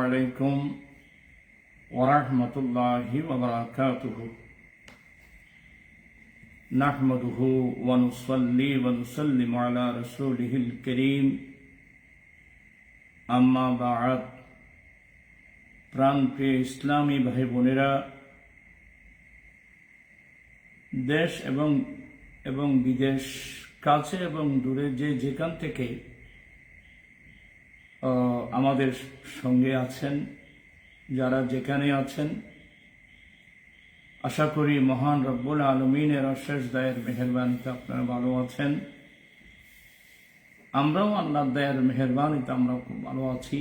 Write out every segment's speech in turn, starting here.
عليكم ورحمة الله وبركاته نحمده ونصلي ونسلم على رسوله الكريم أما بعد প্রাণপ্রিয় ইসলামী ভাই বোনেরা, দেশ এবং বিদেশ, কাছে এবং দূরে যেখান থেকে আমাদের সঙ্গে আছেন, যারা যেখানে আছেন, আশা করি মহান রব্বুল আলমিনের অশেষ দয়ার মেহেরবানিতে আপনারা ভালো আছেন। আমরাও আল্লাহর দয়ার মেহেরবানিতে আমরা খুব ভালো আছি।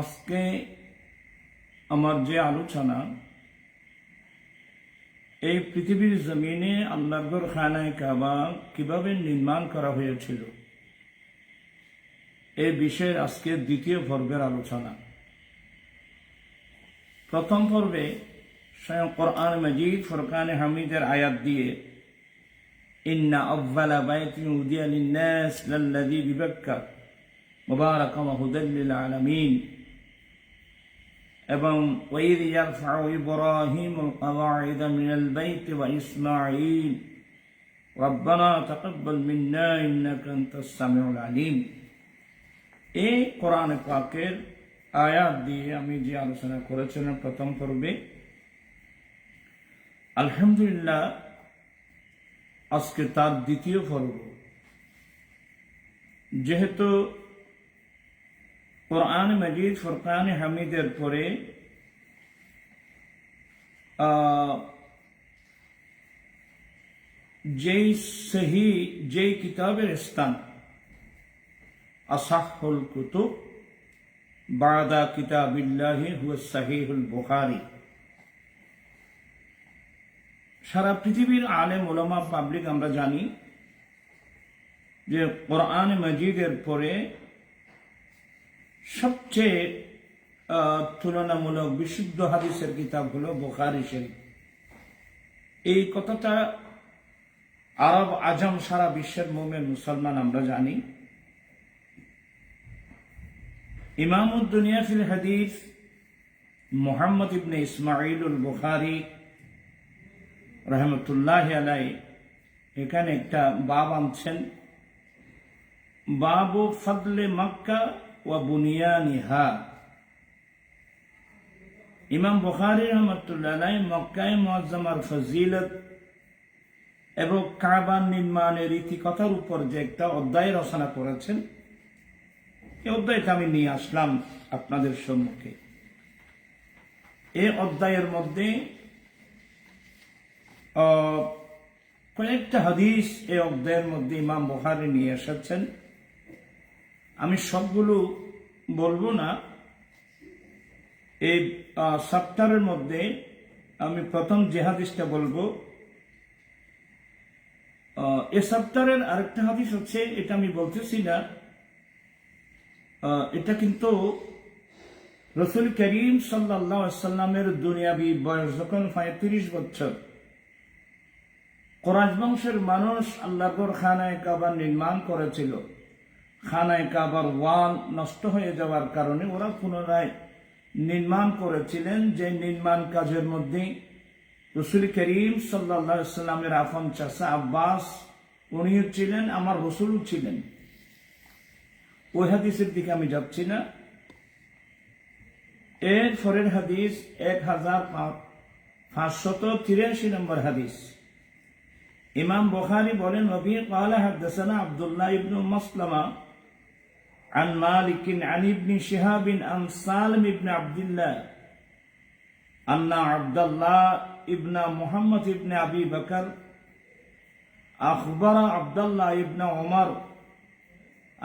আজকে আমার যে আলোচনা, এই পৃথিবীর জমিনে আল্লাহর ঘর খানায়ে কাবা কিভাবে নির্মাণ করা হয়েছিল, এই বিষয়ে আজকে দ্বিতীয় পর্বের আলোচনা। প্রথম পর্বে স্বয়ং কোরআন মাজিদ ফুরকানে হামিদের আয়াত দিয়ে ইন্না আউয়ালা বাইতিন উদিয়া লিন-নাস লাল্লাযী বিবাক্কা মুবারাকান ওয়া হুদাল লিল আলামিন এবং ওয়াইদ ইয়ারফাউ ইব্রাহিমুল কাওয়াইদ মিনাল বাইতি ওয়া ইসমাঈল রব্বানা তাকাব্বাল মিন্না ইন্নাকা আনতাস সামিউল আলিম। এই কোরআন পাকের আয়াত দিয়ে আমি যে আলোচনা করেছিলাম প্রথম পর্বে, আলহামদুলিল্লাহ আজকে তার দ্বিতীয় পর্ব। যেহেতু কোরআন মাজিদ ফুরকানে হামিদের পরে যেই কিতাবের স্থান আসাহুল কুতুব বাদা কিতাবিল্লাহি হুয়া সাহিহুল বুখারী। সারা পৃথিবীর আলেম ওলামা পাবলিক আমরা জানি যে কোরআন মাজিদের পরে সবচেয়ে তুলনামূলক বিশুদ্ধ হাদিসের কিতাব হলো বুখারী শরীফ। এই কথাটা আরব আজম সারা বিশ্বের মুমিন মুসলমান আমরা জানি। ইমামুদ দুনিয়া ফিল হাদিস মুহাম্মদ ইবনে ইসমাঈলুল বুখারী রাহমাতুল্লাহি আলাইহি এখানে একটা বাব আনছেন, বাবু ফদলে মক্কা ওয়া বুনিয়ানিহা। ইমাম বুখারী রাহমাতুল্লাহি আলাইহি মক্কায়ে মুআজ্জামার ফজিলত এবং কাবা নির্মাণের ইতিকথার উপর যে একটা অধ্যায় রচনা করেছেন, এই অধ্যায়টা আমি নিয়ে আসলাম আপনাদের সম্মুখে। এই অধ্যায়ের মধ্যে কয়েকটা হাদিস এই অধ্যায়ের মধ্যে ইমাম বুখারী নিয়ে এসেছেন। আমি সবগুলো বলবো না। এই চ্যাপ্টারের মধ্যে আমি প্রথম যে হাদিসটা বলবো, এই চ্যাপ্টারের আরেকটা হাদিস হচ্ছে, এটা আমি বলতেছি না, এটা কিন্তু রাসূল করিম সাল্লাল্লাহু আলাইহি ওয়াসাল্লামের দুনিয়াবি বয়স যখন 35 বছর, কুরাইশ বংশের মানুষ আল্লাহর খানায়ে কাবা নির্মাণ করেছিল। খানায়ে কাবার ওয়াল নষ্ট হয়ে যাওয়ার কারণে ওরা পুনরায় নির্মাণ করেছিলেন। যে নির্মাণ কাজের মধ্যে রাসূল করিম সাল্লাল্লাহু আলাইহি ওয়াসাল্লামের আপন চাচা আব্বাস উনিও ছিলেন, আমার রাসূলও ছিলেন। ওই হাদিসের দিকে আমি যাচ্ছি না। এর পরের হাদিস 1583 নম্বর হাদিস। ইমাম বুখারী বলেন, ওয়াবি ক্বালা হাদাসানা আব্দুল্লাহ ইবনে মাসলামা আন মালিক আন ইবনে শিহাব আন সালিম ইবনে আব্দুল্লাহ আন্না আব্দুল্লাহ ইবনে মুহাম্মদ ইবনে আবি বকর আখবরা আব্দুল্লাহ ইবনে উমর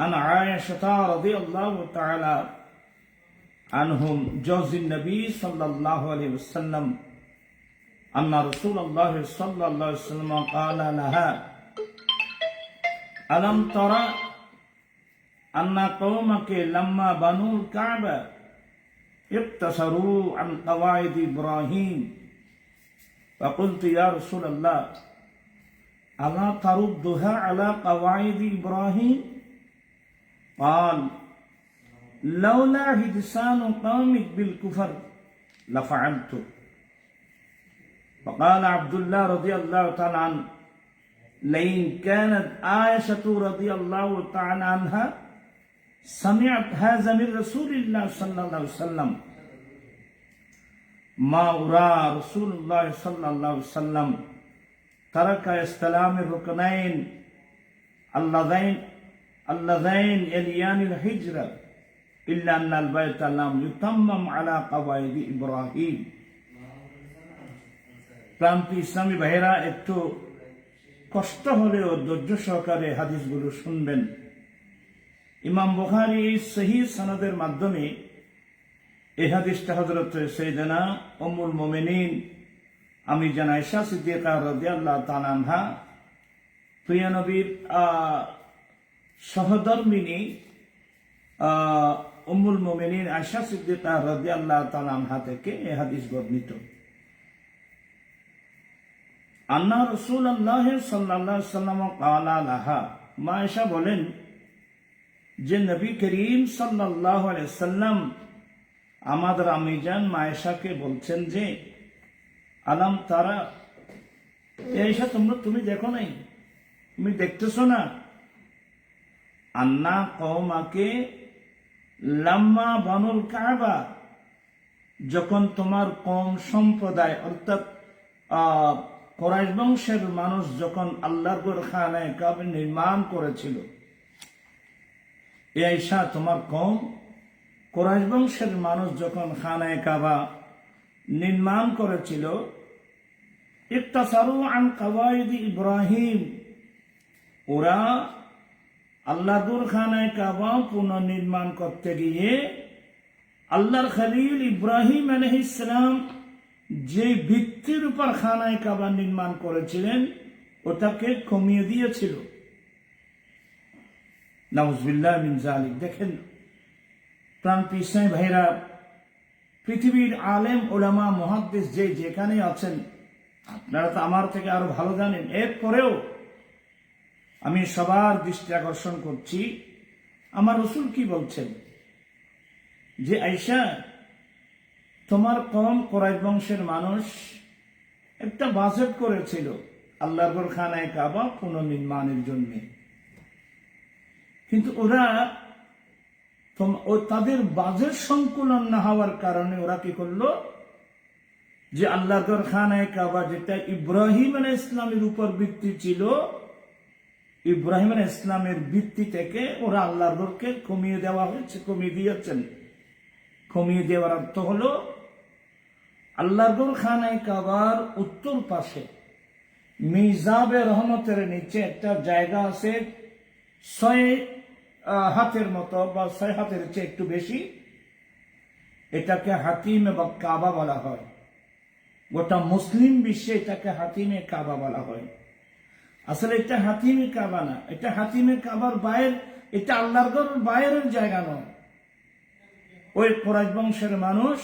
আন আয়েশা রাদিয়াল্লাহু তাআলা আনহুম জাওজিন নবী সাল্লাল্লাহু আলাইহি ওয়াসাল্লাম আন্না রাসূলুল্লাহ সাল্লাল্লাহু আলাইহি ওয়াসাল্লাম ক্বালা লাহা আলাম তারা আন্না কওমাকে লাম্মা বানুল কাবা ইক্তাসারু আন কওয়াইদ ইব্রাহিম فقلت يا رسول الله ألا تردها على قواعد إبراهيم قال লাউলা হিদসানু কওমিক বিল কুফর লাফআলতু। وقال عبد الله رضي الله تعالى عنه لئن كانت عائشة رضي الله تعالى عنها سمعت هذا من رسول الله صلى الله عليه وسلم ما أرى رسول الله صلى الله عليه وسلم ترك استلام الركنين اللذين يليان الحجرة إلا أن البيت لم يتمم على قواعد إبراهيم. প্রান্তি ইসলামী ভাইরা একটু কষ্ট হলেও ধৈর্য সহকারে হাদিসগুলো শুনবেন। ইমাম বুখারী সহিহ সনদের মাধ্যমে এই হাদিসটা হযরত সাইয়েদানা উম্মুল মুমিনিন আমি জানা আয়েশা সিদ্দিকা রাদিয়াল্লাহু তাআলা আনহা প্রিয় নবীর সহধর্মিনী উম্মুল মুমিনিন আয়েশা সিদ্দিকা রাদিয়াল্লাহু তাআলা আনহা থেকে এই হাদিস বর্ণিত। আন্না রাসূলুল্লাহ সাল্লাল্লাহু আলাইহি ওয়াসাল্লাম ক্বালা লাহা, মা আয়েশা বলেন যে নবী করিম সাল্লাল্লাহু আলাইহি ওয়াসাল্লাম আমাদের আম্মি জান মা আয়েশাকে বলছেন যে আলাম তারা, আয়েশা তুমি দেখো নাই, তুমি দেখতেছো না, আন্না কওমাকে লাম্মা বানুল কাবা, যখন তোমার কওম সম্প্রদায় অর্থাৎ কুরাইশ বংশের মানুষ যখন আল্লাহর ঘর খানায়ে কাবা নির্মাণ করেছিল, এই আয়েশা তোমার কওম কুরাইশ বংশের মানুষ যখন খানায়ে কাবা নির্মাণ করেছিল, ইক্তাসারু আন কাওয়াইদ ইব্রাহিম, ওরা আল্লাহর খানায়ে কাবা পুনর্নির্মাণ করতে গিয়ে আল্লাহর খলিল ইব্রাহিম আলাইহিস সালাম যে ভিত্তির উপর খানায়ে কাবা নির্মাণ করেছিলেন ওটাকে কমিয়ে দিয়েছিল। নাউজুবিল্লাহ মিন যালিক। দেখেন প্রান্তি ইসলামী ভাইরা, পৃথিবীর আলেম ওলামা মুহাদ্দিস যে যেখানে আছেন, আপনারা তো আমার থেকে আরো ভালো জানেন, এরপরেও আমি সবার দৃষ্টি আকর্ষণ করছি আমার রাসূল কি বলছেন যে আয়েশা তোমার কওম কুরাইশ বংশের মানুষ একটা বাজেট করেছিল আল্লাহর ঘর খানায়ে কাবা পুনর্নির্মাণের জন্য, কিন্তু ওরা তাদের বাজেট সংকুলন না হওয়ার কারণে ওরা কি করলো যে আল্লাহর ঘর খানায়ে কাবা যেটা ইব্রাহিম আলাইহিস সালামের উপর ভিত্তি ছিল, ইব্রাহিম আলাইহিস সালামের ভিত্তি থেকে ওরা আল্লাহর ঘরকে কমিয়ে দেওয়া হয়েছে, কমিয়ে দিয়েছেন। কমিয়ে দেওয়ার অর্থ হলো আল্লাহর ঘর খানায়ে কাবার উত্তর পাশে মিজাবে রহমতের নিচে একটা জায়গা আছে 6 হাতের মতো বা 6 হাতের চেয়ে একটু বেশি, এটাকে হাতিমে বা কাবা বলা হয়। গোটা মুসলিম বিশ্বে এটাকে হাতিমে কাবা বলা হয়। আসলে এটা হাতিমে কাবা না, এটা হাতিমে কাবার বাইরে, এটা আল্লাহর ঘরের বাইরের জায়গা নয়। ওই কুরাইশ বংশের মানুষ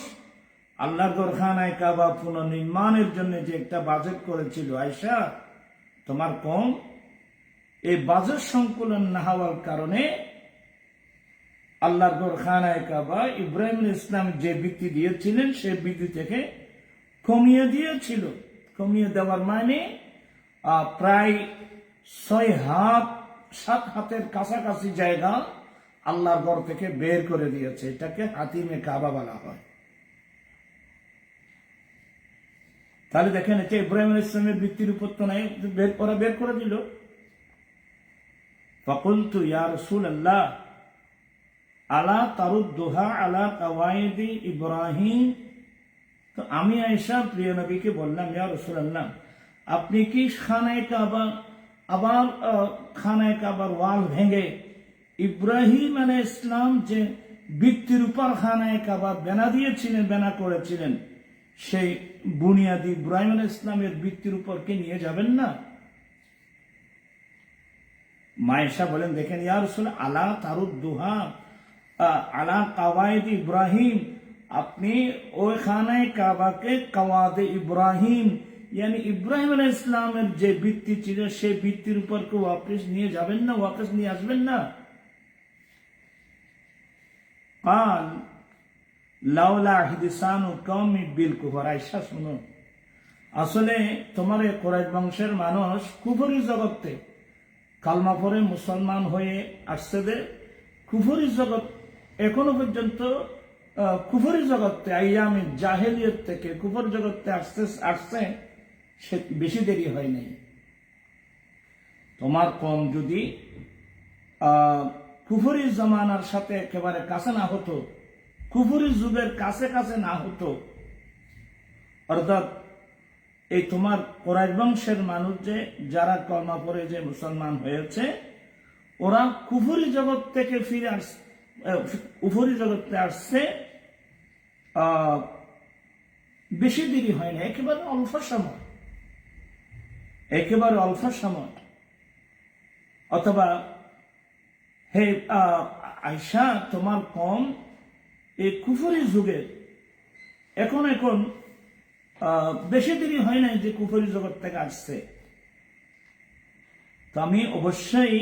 আল্লাহর ঘর খানায়ে কাবা পুনর্নির্মাণের জন্য যে একটা বাজেট করেছিল, আয়েশা তোমার কওম এই বাজেট সংকুলন না হওয়ার কারণে আল্লাহর ঘর খানায়ে কাবা ইব্রাহিম আলাইহিস সালাম যে ভিত্তি দিয়েছিলেন সেই ভিত্তি থেকে কমিয়ে দিয়েছিল। কমিয়ে দেওয়ার মানে প্রায় 6 হাত 7 হাতের কাছাকাছি জায়গা আল্লাহর ঘর থেকে বের করে দিয়েছে। এটাকে হাতিমে কাবা বলা হয়। তাহলে দেখেন এটা ইব্রাহিম আলাইহিস সালামের ভিত্তির উপর তো নাই, বের করে দিল। ফাকুলতু ইয়া রাসূলুল্লাহ আলা তারুদ্দুহা আলা কাওয়াইদি ইব্রাহিম, তো আমি আয়েশা প্রিয় নবীকে বললাম, ইয়া রাসূলুল্লাহ আপনি কি খানায়ে কাবা আবার খানায়ে কাবার ওয়াল ভেঙে ইব্রাহিম আলাইহিস সালাম যে ভিত্তির উপর খানায়ে কাবা বেনা করেছিলেন সেই বুনিয়াদি ইব্রাহিম আলাইহিস সালামের ভিত্তির উপর কি নিয়ে যাবেন না? মায়েশা বলেন, দেখেন ইয়া রাসূল আলা তারুদ্দুহা আলা কাওয়াইদ ইব্রাহিম, আপনি ওই খানায়ে কাবাকে কাওয়াদে ইব্রাহিম यानी ইব্রাহিম আলাইহিস সালামের যে ভিত্তি ছিল সেই ভিত্তির উপর কেউ ওয়াপস নিয়ে যাবেন না, ওয়াপস নিয়ে আসবেন না। قال লাউলা হিদিসানু কওমি বিল কুফর। আয়েশা শুনো, আসলে তোমার এই কুরাইশ বংশের মানুষ কুফরি জগতে কালমা পড়ে মুসলমান হয়ে আসছে, যে কুফরি জগৎ এখনো পর্যন্ত কুফরি জগতে আইয়ামে জাহেলিয়ত থেকে কুফর জগতে আসছে সে বেশি দেরি হয় নাই। তোমার কম যদি কুফরি জমানার সাথে একেবারে কাছে না হতো, কুফরি যুগের কাছে কাছে না হতো, অর্থাৎ এই তোমার কুরাইশ বংশের মানুষ যে যারা কলমা পড়ে যে মুসলমান হয়েছে, ওরা কুফরি জগৎ থেকে ফিরে কুফরি জগতে আসছে বেশি দেরি হয় না, একেবারে অল্প সময়, একেবারে অল্প সময়। অথবা হে আয়েশা, তোমার কম এই কুফরি যুগের এখন বেশি দেরি হয় নাই যে কুফরি জগৎ থেকে আসছে। তো আমি অবশ্যই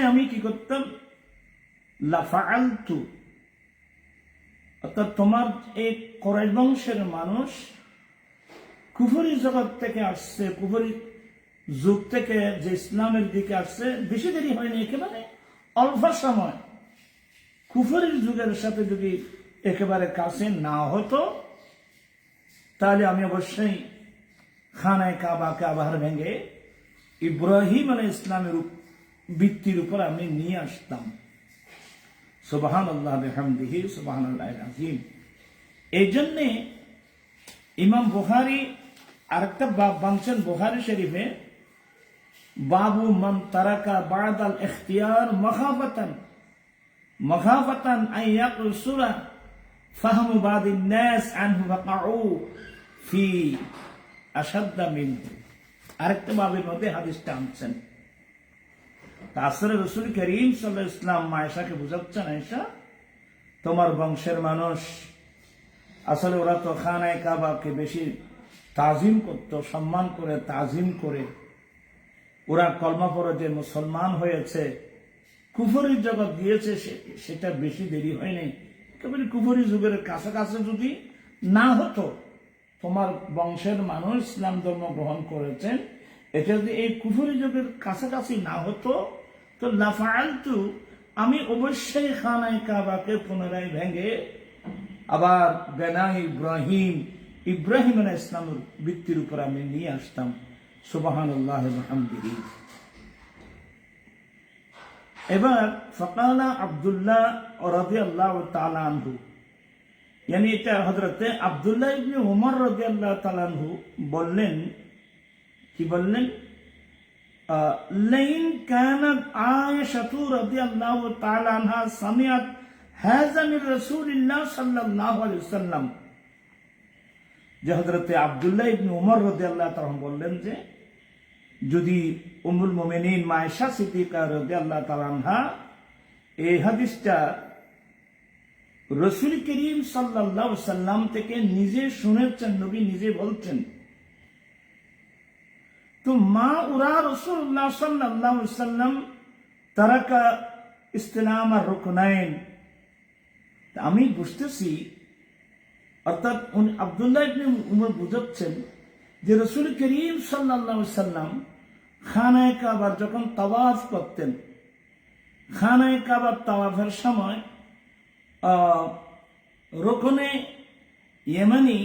আমি কি করতাম, লাফাআলতু, অর্থাৎ তোমার এই কুরাইশ বংশের মানুষ কুফরি জগৎ থেকে আসছে, কুফরি যুগ থেকে যে ইসলামের দিকে আসছে বেশি দেরি হয়নি, একেবারে অল্প সময়। কুফরির যুগের সাথে যদি একেবারে কাছে না হতো, তাহলে আমি অবশ্যই খানায় কাবাকে আবার ভেঙে ইব্রাহিম আলাইহিস ইসলামের ভিত্তির উপর আমি নিয়ে আসতাম। সুবহানাল্লাহ বিহামদিহি সুবহানাল্লাহিল আযীম। এই জন্যে ইমাম বুখারী আরেকটা বাব বাংছেন বুখারী শরীফে, বাবু মান তারাকা বাদাল ইখতিয়ার মাখাফাতান আন ইয়াকসুরা ফাহমু বাদিন নাস আনহু ফাকাউ ফি আশাদ্দা মিনহু। আরেকটা বাবের মধ্যে হাদিসটা আনছেন। তাসরে রাসূল করিম সাল্লাল্লাহু আলাইহি ওয়াসাল্লাম আয়েশাকে বুঝাচ্ছেন, আয়েশা তোমার বংশের মানুষ আসলে ওরা তো খানায়ে কাবাকে বেশি তাজিম করত, সম্মান করে তাজিম করে, ওরা কলমা পড়ে যে মুসলমান হয়েছে, কুফরি জগৎ দিয়েছে, সেটা বেশি দেরি হয় নাই। একেবারে কুফরি যুগের কাছাকাছি যদি না হতো, তোমার বংশের মানুষ ইসলাম ধর্ম গ্রহণ করেছেন, এটা যদি এই কুফরি যুগের কাছাকাছি না হতো, তো লাফাআলতু, আমি অবশ্যই খানায়ে কাবাকে পুনরায় ভেঙে আবার বেনা ইব্রাহিম আলাইহিস ইসলামের ভিত্তির উপর আমি নিয়ে আসতাম। সুবহানাল্লাহ বিহামদিহি। এবার ফাকালা আব্দুল্লাহ রাদিয়াল্লাহু তাআলা আনহু, यानी এটা হযরতে আব্দুল্লাহ ইবনে উমর রাদিয়াল্লাহু তাআলা আনহু বললেন, কি বললেন, লাইন কানাত আয়েশাতু রাদিয়াল্লাহু তাআলা আনহা সামিআত হাযা মিন রাসূলিল্লাহ সাল্লাল্লাহু আলাইহি ওয়াসাল্লাম। যে হযরতে আব্দুল্লাহ ইবনে উমর রাদিয়াল্লাহু তাআলা বললেন যে যদি উম্মুল মুমিনিন আয়েশা সিদ্দিকা রাদিয়াল্লাহু তাআলা আনহা এই হাদিসটা রাসূল করিম সাল্লাল্লাহু আলাইহি ওয়াসাল্লাম থেকে নিজে শুনেছেন, নবী নিজে বলছেন, তো মা উরা রাসূলুল্লাহ সাল্লাল্লাহু আলাইহি ওয়াসাল্লাম তারাকা ইসতিলাম আর রুকনাইন। আমি বুঝতেছি, অর্থাৎ আব্দুল্লাহ ইবনে উমর বুঝাচ্ছেন যে রাসূল করিম সাল্লাল্লাহু আলাইহি ওয়াসাল্লাম খানায়ে কাবার যখন তাওয়াফ করতেন, খানায়ে কাবার তাওয়াফের সময় রোকনে ইয়েমানি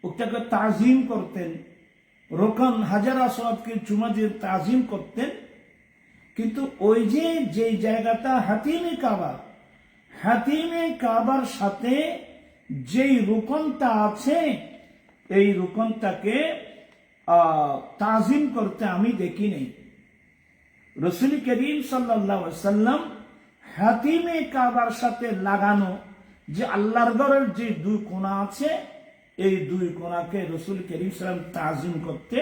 ওটাকে তাজিম করতেন, রোকন হাজার আসওয়াদকে চুমা দিয়ে তাজিম করতেন। কিন্তু ওই যে জায়গাটা হাতিমে কাবার সাথে যেই রোকনটা আছে, এই রোকনটাকে তাজিম করতে আমি দেখি নাই। রাসূল করিম সাল্লাল্লাহু আলাইহি ওয়াসাল্লাম হাতিমে কাবার সাথে লাগানো যে আল্লাহর ঘরের যে দুই কোণা আছে, এই দুই কোণাকে রাসূল করিম সাল্লাল্লাহু আলাইহি ওয়াসাল্লাম তাজিম করতে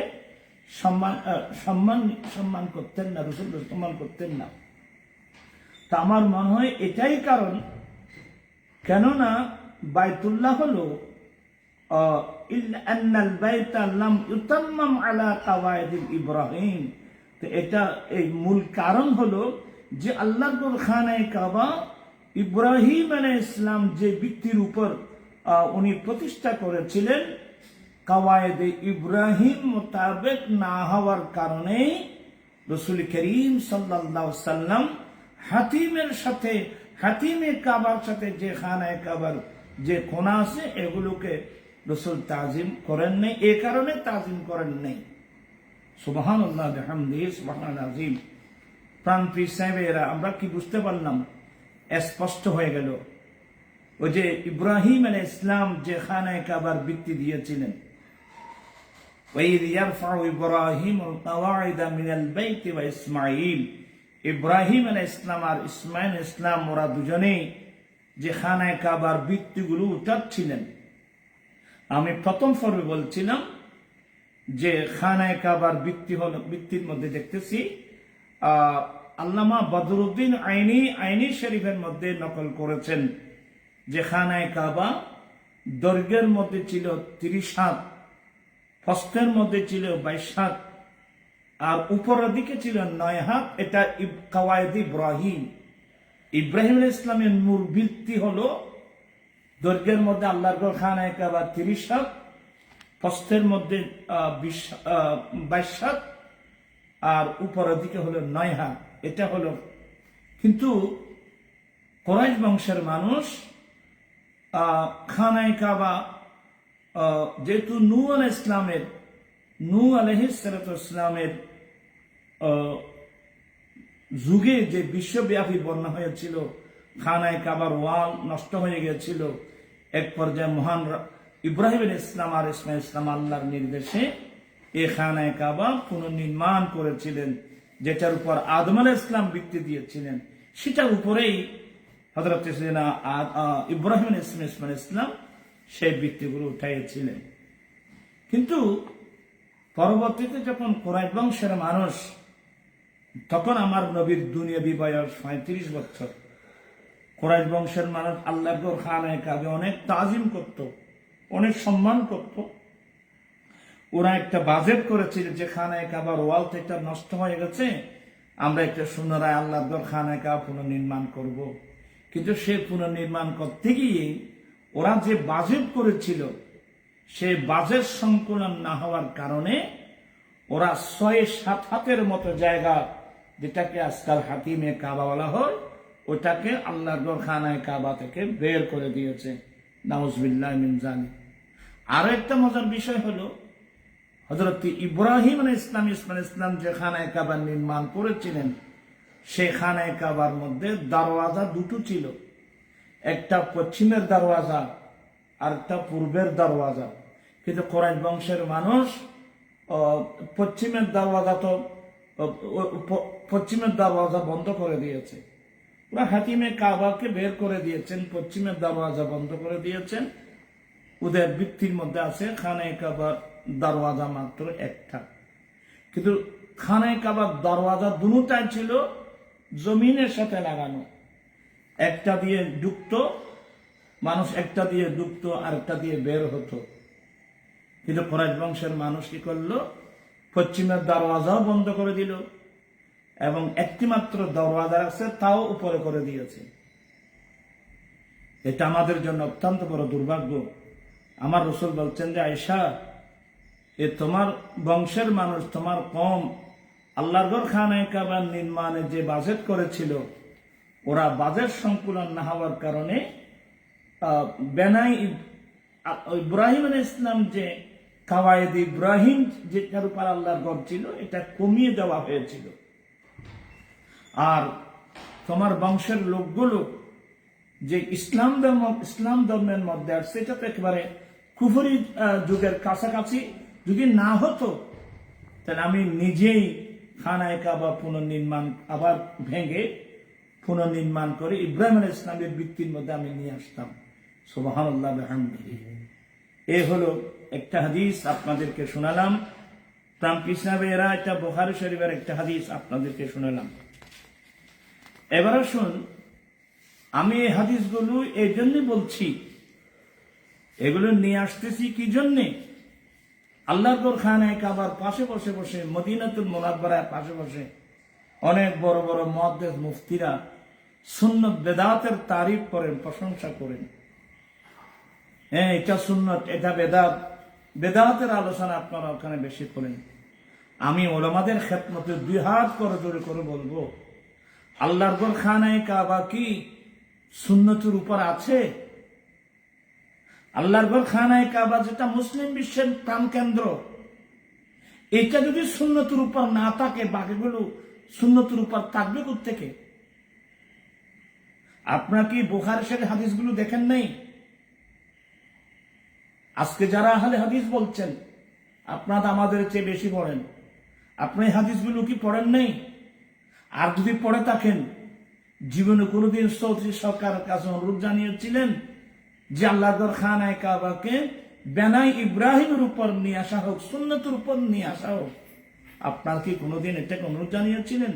সম্মান করতেন না, রাসূল সম্মান করতেন না। তা আমার মনে হয় এটাই কারণ, কেননা বাইতুল্লাহ হলো আন্নাল বাইতা লাম ইউতাম্মাম আলা কাওয়াইদিল ইব্রাহিম। তো এটা এই মূল কারণ হলো যে আল্লাহর খানায়ে কাবা ইব্রাহিম আলাইহিস সালাম যে ভিত্তির উপর উনি প্রতিষ্ঠা করেছিলেন, কাওয়ায়েদে ইব্রাহিম মোতাবেক না হওয়ার কারণে রাসূল করিম সাল্লাল্লাহু আলাইহি সাল্লাম হাতিমে কাবার সাথে যে খানায়ে কাবার যে কোণা আছে এগুলোকে রাসূল তাজিম করেন নাই, এই কারণে তাজিম করেন নাই। সুবহানাল্লাহ বিহামদিহি সুবহানাল আযীম। প্রাণপ্রিয় সাহেবেরা, আমরা কি বুঝতে পারলাম? স্পষ্ট হয়ে গেল ওই যে ইব্রাহিম আলাইহিস সালাম যে খানায়ে কাবার ভিত্তি দিয়েছিলেন, ওয়াইদ ইয়ারফাউ ইব্রাহিমুল কাওয়াইদা মিনাল বাইতি ওয়া ইসমাঈল, ইব্রাহিম আলাইহিস সালাম আর ইসমাঈল আলাইহিস সালাম ওরা দুজনেই যে খানায়ে কাবার ভিত্তিগুলো উঠাচ্ছিলেন। আমি প্রথম পর্বে বলছিলাম যে খানায়ে কাবার ভিত্তির মধ্যে দেখতেছি আল্লামা বদরুদ্দিন আইনি শরীফের মধ্যে নকল করেছেন যে খানায়ে কাবা দৈর্ঘ্যের মধ্যে ছিল 30 হাত, প্রস্থের মধ্যে ছিল 22 হাত, আর উপরের দিকে ছিল 9 হাত। এটা কাওয়ায়েদ ইব্রাহিম আলাইহিস সালামের মূল ভিত্তি হলো দৈর্ঘ্যের মধ্যে আল্লাহর খানায়ে কাবা 30 হাত, প্রস্থের মধ্যে 22 হাত, আর উপরের দিকে হলো 9 হাত। এটা হলো, কিন্তু কুরাইশ বংশের মানুষ খানায়ে কাবা যেহেতু নূহ আলাইহিস সালামের যুগে যে বিশ্বব্যাপী বন্যা হয়েছিল, খানায়ে কাবার ওয়াল নষ্ট হয়ে গিয়েছিল, এক পর্যায়ে মহান ইব্রাহিম আলাইহিস সালাম আর ইসমাঈল আলাইহিস সালাম আল্লাহর নির্দেশে এই খানায়ে কাবা পুনর্নির্মাণ করেছিলেন, যেটার উপর আদম আলাইহিস সালাম ভিত্তি দিয়েছিলেন। সেটার উপরেই হযরত ইব্রাহিম আলাইহিস সালাম ইসমাঈল আলাইহিস সালাম সেই ভিত্তিগুলো উঠাইছিলেন। কিন্তু পরবর্তীতে যখন কুরাইশ বংশের মানুষ, তখন আমার নবীর দুনিয়াবী বয়স 35 বছর, কুরাইশ বংশের মানুষ আল্লাহর খানায়ে কাবা অনেক তাজিম করত, অনেক সম্মান করত। ওরা একটা বাজেট করেছিল যে খানায়ে কাবার ওয়াল থেকে নষ্ট হয়ে গেছে, আমরা একটা পুনরায় আল্লাহর খানায়ে কাবা পুনর্নির্মাণ করব। কিন্তু সে পুনর্নির্মাণ করতে গিয়ে ওরা যে বাজেট করেছিল সেই বাজেট সংকুলন না হওয়ার কারণে ওরা 6-7 হাতের মতো জায়গা, যেটাকে আজকাল হাতিমে কাবা বলা হয়, ওটাকে আল্লাহর খানায়ে কাবা থেকে বের করে দিয়েছে। নাউজুবিল্লাহ মিন যালিক। আরো একটা মজার বিষয় হলো, হযরত ইব্রাহিম আলাইহিস সালাম ইসমাঈল আলাইহিস সালাম যে খানায়ে কাবা নির্মাণ করেছিলেন, সেই খানায়ে কাবার মধ্যে দরওয়াজা দুটো ছিল, একটা পশ্চিমের দরওয়াজা আর একটা পূর্বের দরওয়াজা। কিন্তু কুরাইশ বংশের মানুষ পশ্চিমের দরওয়াজা বন্ধ করে দিয়েছে। ওরা হাতিমে কাবাকে বের করে দিয়েছেন, পশ্চিমের দরওয়াজা বন্ধ করে দিয়েছেন। ওদের ভিত্তির মধ্যে আছে খানায়ে কাবার দরওয়াজা মাত্র একটা, কিন্তু খানায়ে কাবার দরওয়াজা দুটাই ছিল জমিনের সাথে লাগানো, একটা দিয়ে ঢুকতো মানুষ, একটা দিয়ে ঢুকতো আর একটা দিয়ে বের হতো। কিন্তু কুরাইশ বংশের মানুষ কি করলো, পশ্চিমের দরওয়াজাও বন্ধ করে দিল এবং একটি মাত্র দরওয়াজা আছে তাও উপরে করে দিয়েছে। এটা আমাদের জন্য অত্যন্ত বড় দুর্ভাগ্য। আমার রাসূল বলছেন যে আয়েশা, এ তোমার বংশের মানুষ, তোমার কওম আল্লাহর খানায়ে কাবা নির্মাণে যে বাজেট করেছিল, ওরা বাজেট সংকুলন না হওয়ার কারণে ইব্রাহিম আলাইহিস সালাম যে কাওয়ায়েদ ইব্রাহিম যেটার উপর আল্লাহর গড় ছিল, এটা কমিয়ে দেওয়া হয়েছিল। আর তোমার বংশের লোকগুলো যে ইসলাম ধর্মের মধ্যে আসছে, এটা তো একেবারে কুফরি যুগের কাছাকাছি। যদি না হতো তাহলে আমি নিজেই খানায়ে কাবা পুনর্নির্মাণ আবার ভেঙে পুনর্নির্মাণ করে ইব্রাহিম আলাইহিস সালামের ভিত্তির মধ্যে আমি নিয়ে আসতাম। সুবহানাল্লাহ বিহামদিহি। এ হলো একটা হাদিস আপনাদেরকে শোনালাম। প্রাণপ্রিয় সাহেবেরা, এটা বুখারী শরীফের একটা হাদিস আপনাদেরকে শোনালাম। এবার শুন, আমি এই হাদিসগুলো এই জন্যই বলছি, এগুলো নিয়ে আসতেছি কি জন্যে? আল্লাহর খানায়ে কাবার পাশে বসে বসে, মদিনাতুল মুনাওয়ারার পাশে বসে অনেক বড় বড় মুহাদ্দিস মুফতিরা সুন্নত বেদাতের তারিফ করেন, প্রশংসা করেন। হ্যাঁ, এটা সুন্নত, এটা বেদাত, বেদাতের আলোচনা আপনারা ওখানে বেশি করেন। আমি ওলামাদের খেদমতে 2 হাত করে জোরে করে বলবো, আল্লাহর ঘর খানায়ে কাবা কি সুন্নতের উপর আছে? আল্লাহর ঘর খানায়ে কাবা যেটা মুসলিম বিশ্বের প্রাণকেন্দ্র, এটা যদি সুন্নতের উপর না থাকে, বাকিগুলো সুন্নতের উপর থাকবে কোত্থেকে? আপনারা কি বুখারী শরীফের হাদিসগুলো দেখেন নাই? আজকে যারা আহলে হাদিস বলছেন, আপনারা আমাদের চেয়ে বেশি পড়েন, আপনি হাদিসগুলো কি পড়েন নাই? আর যদি পড়ে থাকেন, জীবনে কোনোদিন চৌধুরী সরকারের কাছে অনুরোধ জানিয়েছিলেন যে আল্লাহর ঘর খানায়ে কাবাকে বেনাই ইব্রাহিমের উপর নিয়ে আসা হোক, সুন্নতের উপর নিয়ে আসা হোক? আপনার কি কোনোদিন এটাকে অনুরোধ জানিয়েছিলেন?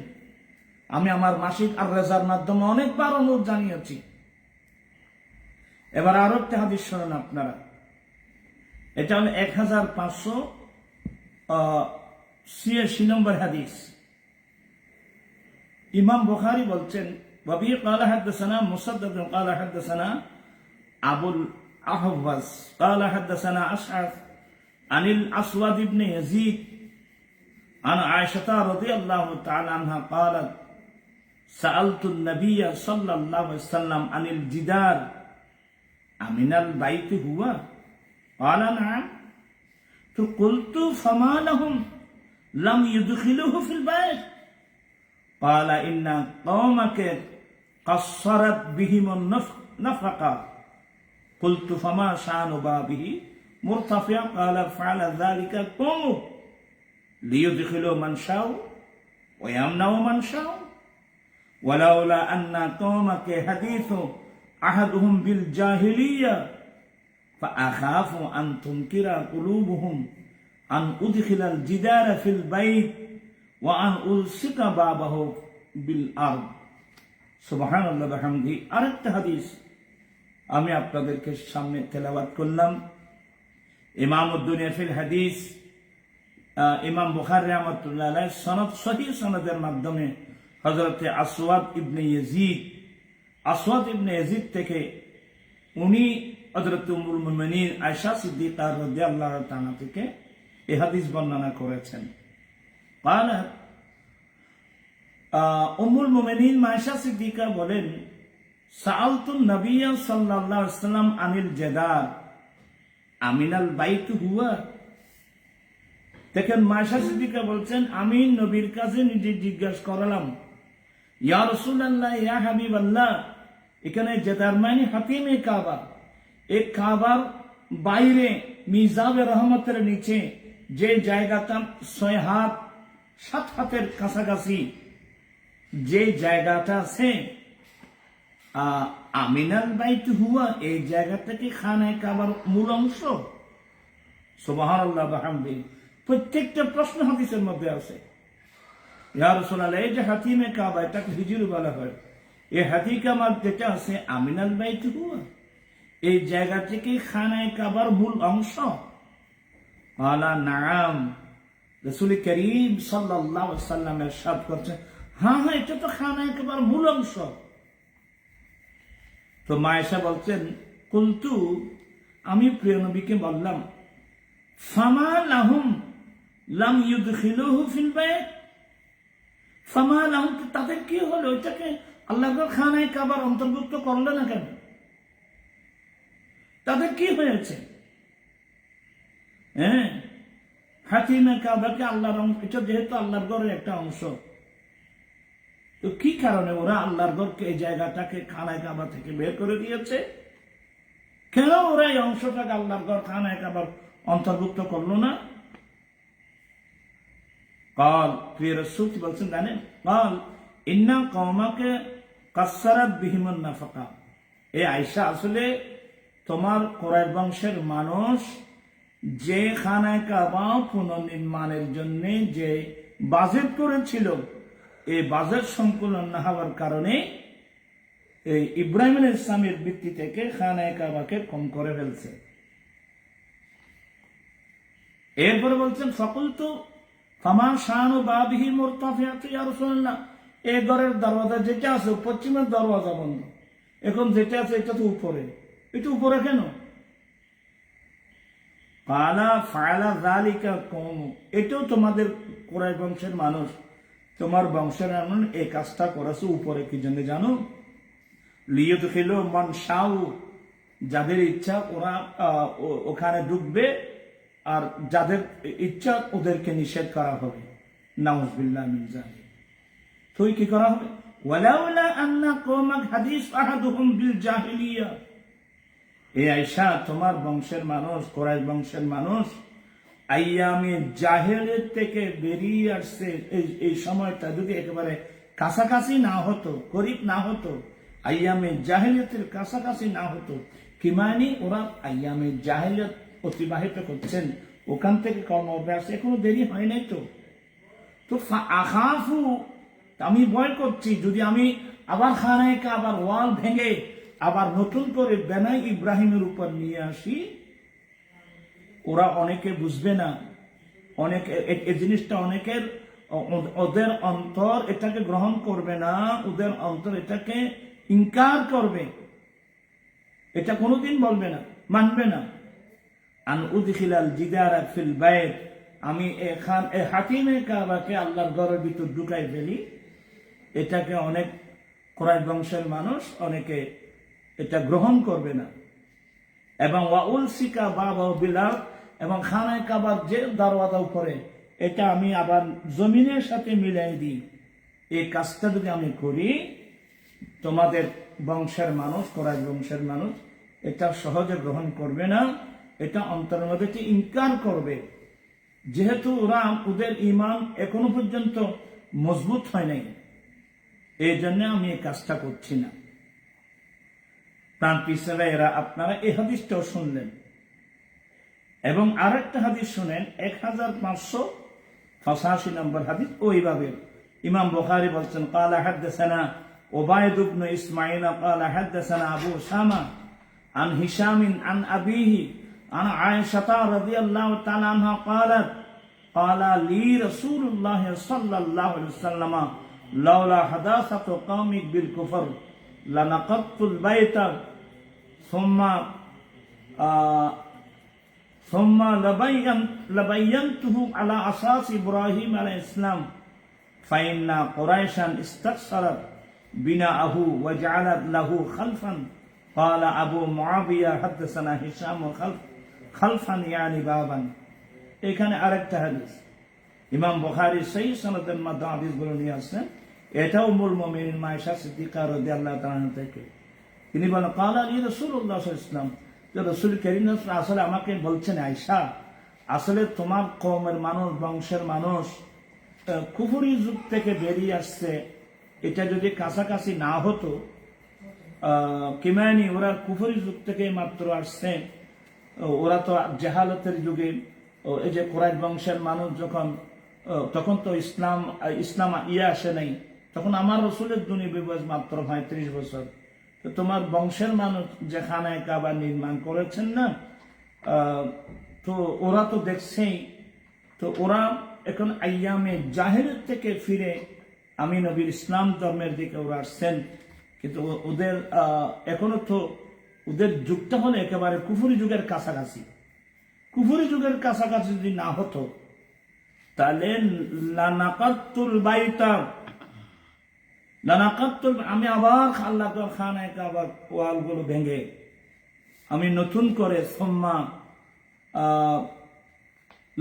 আমি আমার মাসিক আর রেজার মাধ্যমে অনেকবার অনুরোধ জানিয়েছি। এবার আরো একটা হাদিস শোনেন আপনারা, এটা হলো 1586 নম্বর হাদিস। ইমাম বুখারী বলছেন, ওয়াবি ক্বালা হাদাসানা মুসাদ্দাদ ক্বালা হাদাসানা আবুল আহওয়াজ ক্বালা হাদাসানা আশআস আনিল আসওয়াদ ইবনে ইয়াজিদ عن عائشة رضي الله تعالى عنها قالت سألت النبي صلى الله عليه وسلم عن الجدار أمن البيت هو قال نعم فقلت فما لهم لم يدخلوه في البيت قال إن قومك قصرت بهم النفقة قلت فما شأن بابه مرتفع قال فعل ذلك قومه ليدخلوا من شاء ويمنعوا من شاء ولولا أن قومك حديث أحدهم بالجاهلية فأخاف أن تنكر قلوبهم أن أدخل الجدار في البيت وأن ألصق بابه بالأرض سبحان الله بحمده। আরেকটা হাদিস আমি আপনাদেরকে সামনে তেলাওয়াত করলাম। ইমাম উদ-দুনিয়া ফিল হাদিস, ইমাম বুখারী রাহমাতুল্লাহ আলাইহি সনদ, সহিহ সনদের মাধ্যমে হযরত আসওয়াদ ইবনে ইয়াজিদ থেকে উনি হযরত উম্মুল মুমিনিন আয়েশা সিদ্দিকা রাদিয়াল্লাহু তাআলা থেকে এই হাদিস বর্ণনা করেছেন। قالت উম্মুল মুমিনিন আয়েশা সিদ্দিকা বলেন, সাআলতু নবিয়্য সাল্লাল্লাহু আলাইহি ওয়াসাল্লাম আনিল জিদার আমিনাল বাইত হুয়া। দেখেন, আয়েশা সিদ্দিকা বলছেন, আমি নবীর কাছে নিজে জিজ্ঞাসা করলাম, ইয়া রাসূলুল্লাহ, ইয়া হাবিবাল্লাহ, এখানে জেদার মানে হাতিমে কাবা, এই কাবার বাইরে মিজাবে রহমতের নিচে যে জায়গাটা 6 হাত 7 হাতের কাছাকাছি যে জায়গাটা আছে, আমিনাল বাইত হুয়া, এই জায়গাটা কি খানায়ে কাবার মূল অংশ? সুবহানাল্লাহ বিহামদিহি। প্রত্যেকটা প্রশ্ন হাদিসের মধ্যে আছে। ইয়া রাসূলুল্লাহ, এই যে হাতিমে কাবা, এটাকে হিজর বলা হয়, এই হাতিকামার যেটা আছে আমিনাল বাইত হুয়া, এই জায়গা থেকে খানায়ে কাবার মূল অংশ? আলা নাম। রাসূল করিম সাল্লাল্লাহু আলাইহি ওয়াসাল্লাম ইরশাদ করছেন, হ্যাঁ হ্যাঁ, এটা তো খানায়ে কাবার মূল অংশ। তো আয়েশা বলছেন, কুলতু, আমি প্রিয় নবীকে বললাম, ফামা লাহুম লাম ইউদখিলুহু ফিল বাইত, ফামা লাহুম, তাদের কি হলো? এটাকে আল্লাহর খানায়ে কাবার অন্তর্ভুক্ত করলো না কেন? তাদের কি হয়েছে? হ্যাঁ, হাতিমে কাবাকে আল্লাহর অংশ, এটা যেহেতু আল্লাহর ঘরের একটা অংশ, তো কি কারণে ওরা আল্লাহর ঘরকে, এই জায়গাটাকে খানায়ে কাবা থেকে বের করে দিয়েছে? কেন ওরা এই অংশটাকে আল্লাহর ঘর খানায়ে কাবার অন্তর্ভুক্ত করলো না? কাল, প্রিয় রাসূল বলছেন, জানেন, কাল ইন্না কওমাকে কাসসারাত বিহিমুন নাফাকা। এই আয়েশা, আসলে তোমার কুরাইশ বংশের মানুষ যে খানায়ে কাবা পুনর্নির্মাণের জন্য যে বাজেট করেছিল, এই বাজেট সংকুলন না হওয়ার কারণে এই ইব্রাহিম আলাইহিস সালামের ভিত্তি থেকে খানায়ে কাবাকে কম করে ফেলছে। এরপরে বলছেন, ফাকুলতু ফামা শানু বাবিহি মুরতাফিআতু ইয়া রাসূলুল্লাহ, এই ঘরের দরওয়াজা যেটা আছে পশ্চিমের দরওয়াজা বন্ধ, এখন যেটা আছে এটা তো উপরে, এটা উপরে কেন? ফালা ফালা যালিকা কওম, এটাও তোমাদের কুরাইশ বংশের মানুষ, তোমার বংশের মানুষ এই কাজটা করেছে উপরে কি জন্য জানো? লিয়াদখিলু মান শাউ, যাদের ইচ্ছা ওরা ওখানে ঢুকবে, আর যাদের ইচ্ছা ওদেরকে নিষেধ করা হবে। নাউযুবিল্লাহ মিন যালিক। তুই কি করা হবে? ওয়ালাউলা আন্না কওমাক হাদিস আহাদুহুম বিল জাহিলিয়া, এই আয়েশা তোমার বংশের মানুষ, কুরাইশ বংশের মানুষ আইয়ামে জাহেলিয়ত থেকে বেরিয়ে আসছে, এই সময়টা যদি একেবারে কাছাকাছি না হতো, করিব না হতো, আইয়ামে জাহেলিয়তের কাছাকাছি না হতো, কি মানে ওরা আইয়ামে জাহেলিয়ত অতিবাহিত করছেন, ওখান থেকে কর্ম অভ্যাস এখনো দেরি হয় নাই তো। তো আখাফু, আমি ভয় করছি যদি আমি আবার খানায় কাবার ওয়াল ভেঙে আবার নতুন করে বেনাই ইব্রাহিমের উপর নিয়ে আসি, ওরা অনেকে বুঝবে না, অনেকে এই জিনিসটা অনেকের ওদের অন্তর এটাকে গ্রহণ করবে না, ওদের অন্তর এটাকে ইনকার করবে, এটা কোনোদিন বলবে না, মানবে না। আন উদখিলাল জিদারা ফিল বাইত, আমি এখান এ হাতিমে কাবাকে আল্লাহর ঘরের ভিতর ঢুকাই ফেলি, এটাকে অনেক কুরাইশ বংশের মানুষ অনেকে এটা গ্রহণ করবে না। এবং ওয়াউল সিকা বাবা বিলাল, এবং খানায় কাবার যে দরওয়াজা উপরে এটা আমি আবার জমিনের সাথে মিলাই দিই, এই কাজটা যদি আমি করি, তোমাদের বংশের মানুষ, কুরাইশ বংশের মানুষ এটা সহজে গ্রহণ করবে না, এটা অন্তরের মধ্যে ইনকার করবে, যেহেতু ওরা ওদের ঈমান এখনো পর্যন্ত মজবুত হয় নাই, এই জন্য আমি এই কাজটা করছি না। প্রাণ পিছনে এরা আপনারা এই হাদিসটাও শুনলেন, এবং আরেকটা হাদিস শুনেন 1585 নম্বর হাদিস, ওইভাবে ইমাম বুখারী বলছেন ক্বালা হাদাসানা উবাইদ ইবনে ইসমাঈল ক্বালা হাদাসানা আবু উসামা আন হিশাম আন আবিহি আন আয়েশা রাদিয়াল্লাহু তাআলা আনহা ক্বালাত ক্বালা লি রাসূলুল্লাহ সাল্লাল্লাহু আলাইহি ওয়াসাল্লাম লাউলা হাদাসাতু কওমিক বিল কুফর লানাকাতুল বাইতা ثم لبينته على أساس إبراهيم عليه السلام فإن قريشا استكثرت بناءه وجعلت له خلفا قال أبو معاوية حدثنا هشام خلفا يعني بابا। এখানে আরেকটা হাদিস ইমাম বুখারী সহিহ সনদের মধ্যে হাদিসগুলো নিয়ে আসছেন, এটাও উম্মুল মুমিনিন আয়েশা সিদ্দিকা রাদিয়াল্লাহু তাআলা থেকে। তিনি বলেন ক্বালা লি রাসূলুল্লাহ সাল্লাল্লাহু আলাইহি ওয়াসাল্লাম, রাসূল কারীম আসলে আমাকে বলছেন আয়েশা, আসলে তোমার কওমের মানুষ, বংশের মানুষ কুফরি যুগ থেকে বেরিয়ে আসছে, এটা যদি কাছাকাছি না হতো, কিমানি ওরা কুফরি যুগ থেকে মাত্র আসছে, ওরা তো জাহালতের যুগে, এই যে কুরাইশ বংশের মানুষ যখন, তখন তো ইসলাম আসে নাই, তখন আমার রাসূলের দুনিয়াবী বয়স মাত্র 35 বছর। তো তোমার বংশের মানুষ যে খানায় কাবা নির্মাণ করেছেন না, তো ওরা তো দেখছেই, তো ওরা এখন আইয়ামে জাহেলিয়ত থেকে ফিরে আমি নবীর ইসলাম ধর্মের দিকে ওরা আসছেন, কিন্তু ওদের এখনো তো ওদের যুগটা হলো একেবারে কুফরি যুগের কাছাকাছি। কুফরি যুগের কাছাকাছি যদি না হতো তাহলে লানাকাতুল বাইতা, আমি আবার আল্লাহ খানায় কাবার ওয়ালগুলো ভেঙে আমি নতুন করে সুম্মা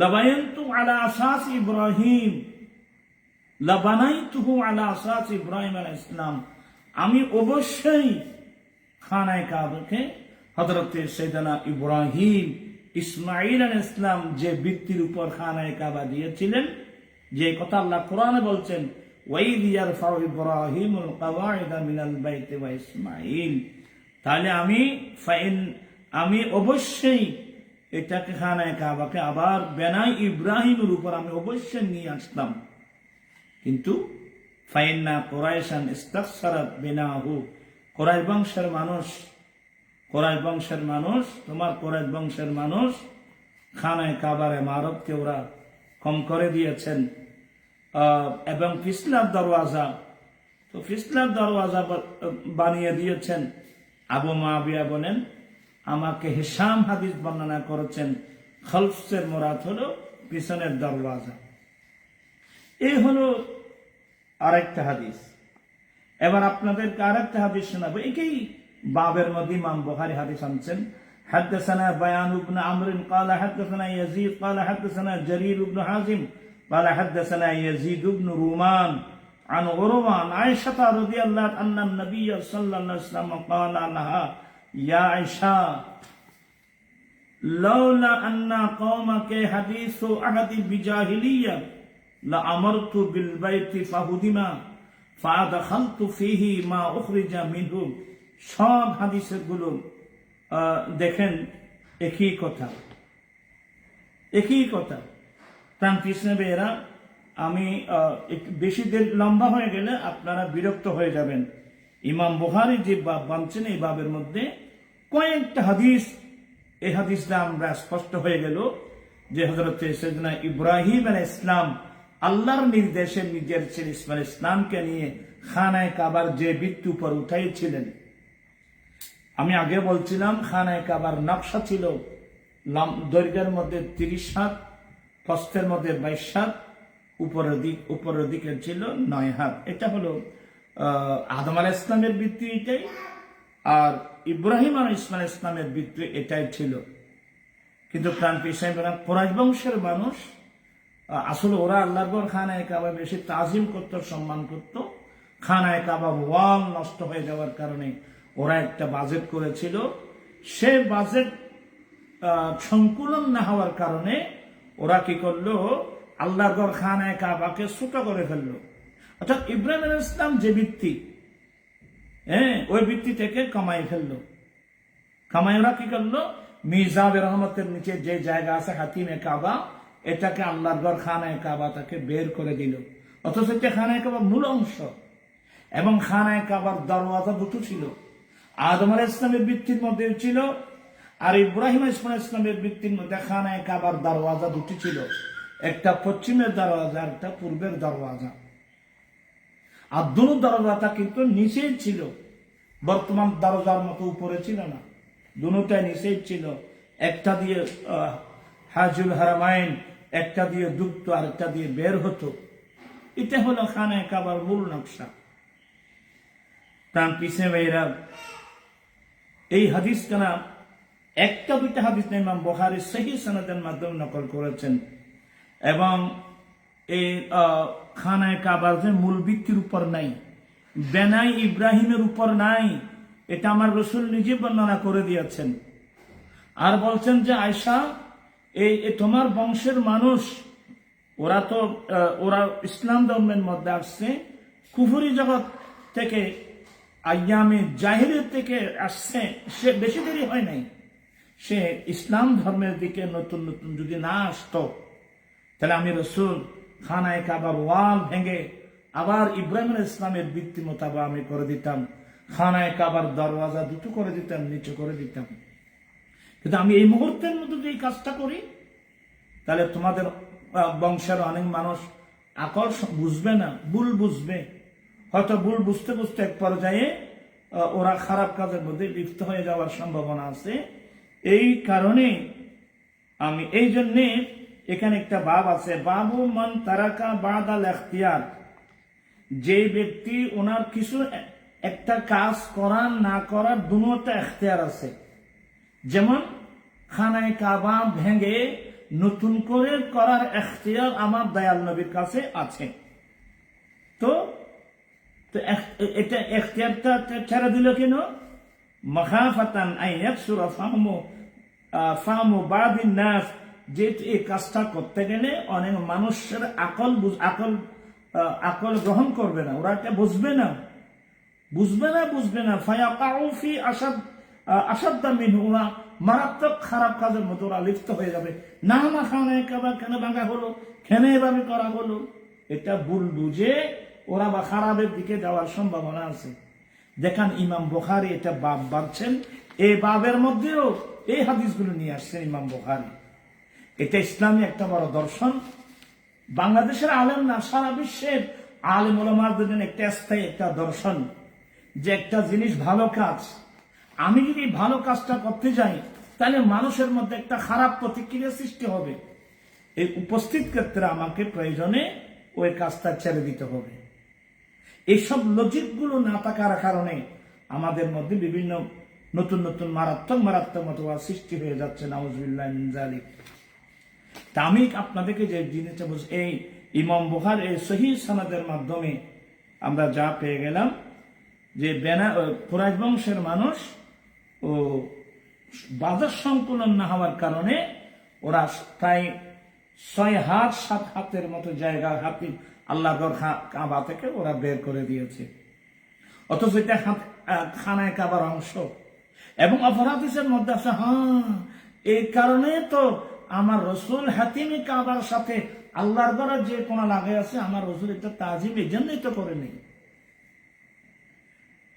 লাবায়ানতু আলা আসাস ইব্রাহিম, লাবানাইতুহু আলা আসাস ইব্রাহিম আলাইহিস সালাম, আমি অবশ্যই খানায় কাবাকে হযরত সাইয়েদনা ইব্রাহিম ইসমাঈল আলাইহিস সালাম যে ভিত্তির উপর খানায় কাবা দিয়েছিলেন, যে কথা আল্লাহ কোরআনে বলছেন ওয়াইদ ইয়ারফাউ ইব্রাহিমুল কাওয়াইদা মিনাল বাইতি ওয়া ইসমাঈল, তাহলে আমি অবশ্যই এটাকে খানায় কাবাকে আবার বেনাই ইব্রাহিমের উপর আমি অবশ্যই নিয়ে আসতাম, কিন্তু ফাইন্না কুরাইশান ইস্তাকসারাত বিনাহু, কুরাইশ বংশের মানুষ তোমার কুরাইশ বংশের মানুষ খানায় কাবার ইমারতকে ওরা কম করে দিয়েছেন, এবং পিছলার দরওয়াজা তো ফিসলার দরওয়াজা বানিয়ে দিয়েছেন। আবু মুআবিয়া বলেন, আমাকে হিশাম হাদিস বর্ণনা করেছেন, খলফের মুরাদ হলো পিছনের দরওয়াজা। এই হলো আরেকটা হাদিস। এবার আপনাদেরকে আরেকটা হাদিস শোনাবো। একেই বাবের মধ্যে ইমাম বুখারী হাদিস আনছেন। حدثنا بيان بن عمرو قال حدثنا يزيد قال حدثنا جرير بن حازم قال حدثنا يزيد بن رومان عن عروة عن عائشة رضي الله عنها أن النبي صلى الله عليه وسلم قال لها يا عائشة لولا أن قومك حديث عهد بجاهلية لأمرت بالبيت فهدم فأدخلت فيه ما أخرج منه। সব হাদিসের গুলো দেখেন একই কথা। আমি বেশি লম্বা হয়ে গেলে আপনারা বিরক্ত হয়ে যাবেন। ইমাম বুখারী যে বাব বানছেন, এই বাবের মধ্যে কয়েকটা হাদিস, এই হাদিসটা আমরা স্পষ্ট হয়ে গেল যে হযরত সাইয়েদনা ইব্রাহিম আলাইহিস সালাম আল্লাহর নির্দেশে নিজের ছেলে ইসমাঈল ইসলামকে নিয়ে খানায়ে কাবার যে ভিত্তি উপর উঠাইছিলেন। আমি আগে বলছিলাম খানায়ে কাবার নকশা ছিল দৈর্ঘ্যের মধ্যে 30 হাত, প্রস্থের মধ্যে 22 হাত, উপরের দিকে ছিল 9 হাত। এটা হলো আদম আলাইহিস সালামের ভিত্তি এটাই, আর ইব্রাহিম আর ইসমাঈল ইসলামের ভিত্তি এটাই ছিল। কিন্তু প্রাণপ্রিয় সাহেবরা, কুরাইশ বংশের মানুষ আসলে ওরা আল্লাহর খানায়ে কাবা বেশি তাজিম করত, সম্মান করত। খানায়ে কাবা ওয়াল নষ্ট হয়ে যাওয়ার কারণে ওরা একটা বাজেট করেছিল। সে বাজেট সংকুলন না হওয়ার কারণে ওরা কি করলো, আল্লাহর খানায়ে কাবাকে ছোট করে ফেললো। অর্থাৎ ইব্রাহিম আলাইহিস সালাম যে ভিত্তি, ওই ভিত্তি থেকে কমাই ফেললো। কামাই ওরা কি করলো, মিজাবের রহমতের নিচে যে জায়গা আছে হাতিমে কাবা, এটাকে আল্লাহর খানায়ে কাবা তাকে বের করে দিল। অথচ এটা খানায়ে কাবার মূল অংশ, এবং খানায়ে কাবার দরওয়াজা দুটো ছিল। আদম আলাইহিস সালামের ভিত্তির মধ্যে ছিল, আর ইব্রাহিম আলাইহিস সালামের ভিত্তির মধ্যে খানায়ে কাবার দরওয়াজা দুটি ছিল। একটা পশ্চিমের দরওয়াজা, একটা পূর্বের দরওয়াজা। আর দুটো দরওয়াজা কিন্তু নিচেই ছিল, বর্তমান দরজার মতো উপরে ছিল না, দুটোটাই নিচেই ছিল। একটা দিয়ে হাজুল হারামাইন, একটা দিয়ে ঢুকতো, আর একটা দিয়ে বের হতো। এটা হলো খানায়ে কাবার মূল নকশা। তার পিছনে ভাইরা, এই হাদিসটা না একটা দুইটা হাদিস না, ইমাম বুখারী সহিহ সনদের মাধ্যমে নকল করেছেন। এবং এই খানায়ে কাবার যে মূল ভিত্তির উপর নাই, বেনাই ইব্রাহিমের উপর নাই, এটা আমার রাসূল নিজে বর্ণনা করে দিয়েছেন। আর বলছেন যে আয়েশা, এই তোমার বংশের মানুষ, ওরা ইসলাম ধর্মের মধ্যে আসছে, কুফরি জগৎ থেকে, আইয়ামে জাহিলিয়ত থেকে আসছে। সে বেশি দেরি হয় নাই, সে ইসলাম ধর্মের দিকে নতুন নতুন যদি না আসতো, তাহলে আমি রাসূল খানায়ে কাবার ওয়াল ভেঙে আবার ইব্রাহিম আলাইহিস সালামের ভিত্তি মোতাবেক আমি করে দিতাম। খানায়ে কাবার দরওয়াজা দুটো করে দিতাম, নিচে করে দিতাম। কিন্তু আমি এই মুহূর্তের মধ্যে যে এই কাজটা করি, তাহলে তোমাদের বংশের অনেক মানুষ আকল বুঝবে না, ভুল বুঝবে। হয়তো ভুল বুঝতে বুঝতে এক পর্যায়ে ওরা খারাপ কাজের মধ্যে লিপ্ত হয়ে যাওয়ার সম্ভাবনা আছে। এই কারণে আমি এই জন্যে এখানে একটা বাব আছে, বাবু মান তারাকা বাদাল ইখতিয়ার। যে ব্যক্তি ওনার কিছু একটা কাজ করার না করার দুটোটা ইখতিয়ার আছে। যেমন খানায়ে কাবা ভেঙে নতুন করে করার ইখতিয়ার আমার দয়াল নবীর কাছে আছে। তো এটা ইখতিয়ারটা ছেড়ে দিল কেন? মাখাফাতান আন ইয়াকসুরা ফাহমু বাদিন নাস, যে এই কাজটা করতে গেলে অনেক মানুষের আকল গ্রহণ করবে না, ওরা এটা বুঝবে না। ফায়াকাউ ফি আসাদ্দা মিনহু, ওরা মারাত্মক খারাপ কাজের মতো ওরা লিপ্ত হয়ে যাবে। না খানায়ে কাবা কেন ভাঙা হলো, কেন এভাবে করা হলো, এটা ভুল বুঝে ওরা বা খারাপের দিকে যাওয়ার সম্ভাবনা আছে। দেখেন ইমাম বুখারী এটা বাব বাঁধছেন, এই বাবের মধ্যেও এই হাদিসগুলো নিয়ে আসছেন ইমাম বুখারী। এটা ইসলামী একটা বড় দর্শন। বাংলাদেশের আলেম না, সারা বিশ্বের আলেম ওলামাদের জন্য একটা স্থায়ী একটা দর্শন, যে একটা জিনিস ভালো কাজ, আমি যদি ভালো কাজটা করতে যাই তাহলে মানুষের মধ্যে একটা খারাপ প্রতিক্রিয়া সৃষ্টি হবে। এই উপস্থিত ক্ষেত্রে আমাকে প্রয়োজনে ওই কাজটা ছেড়ে দিতে হবে। এইসব লজিকগুলো না থাকার কারণে আমাদের মধ্যে বিভিন্ন নতুন নতুন মারাত্মক মারাত্মক মতোয়া সৃষ্টি হয়ে যাচ্ছে। নাউজুবিল্লাহ মিন যালিক। তা আমি আপনাদেরকে যে জিনিসটা বলছি, এই ইমাম বুখারী এই সহিহ সনদের মাধ্যমে আমরা যা পেয়ে গেলাম যে কুরাইশ বংশের মানুষ ও বাজার সংকুলন না হওয়ার কারণে ওরা প্রায় 6 হাত 7 হাতের মতো জায়গা হাতি আল্লাহর কাবা থেকে ওরা বের করে দিয়েছে, অথচ এটা খানায় কাবার অংশ। এবং অপরাধীদের মধ্যে আছে, এই কারণে তো আমার রসুল হাতিমি কাবার সাথে আল্লাহর ঘরে যে কোন লাগে আছে, আমার রসুল এটা তাজিম এই জন্যই তো করেনি।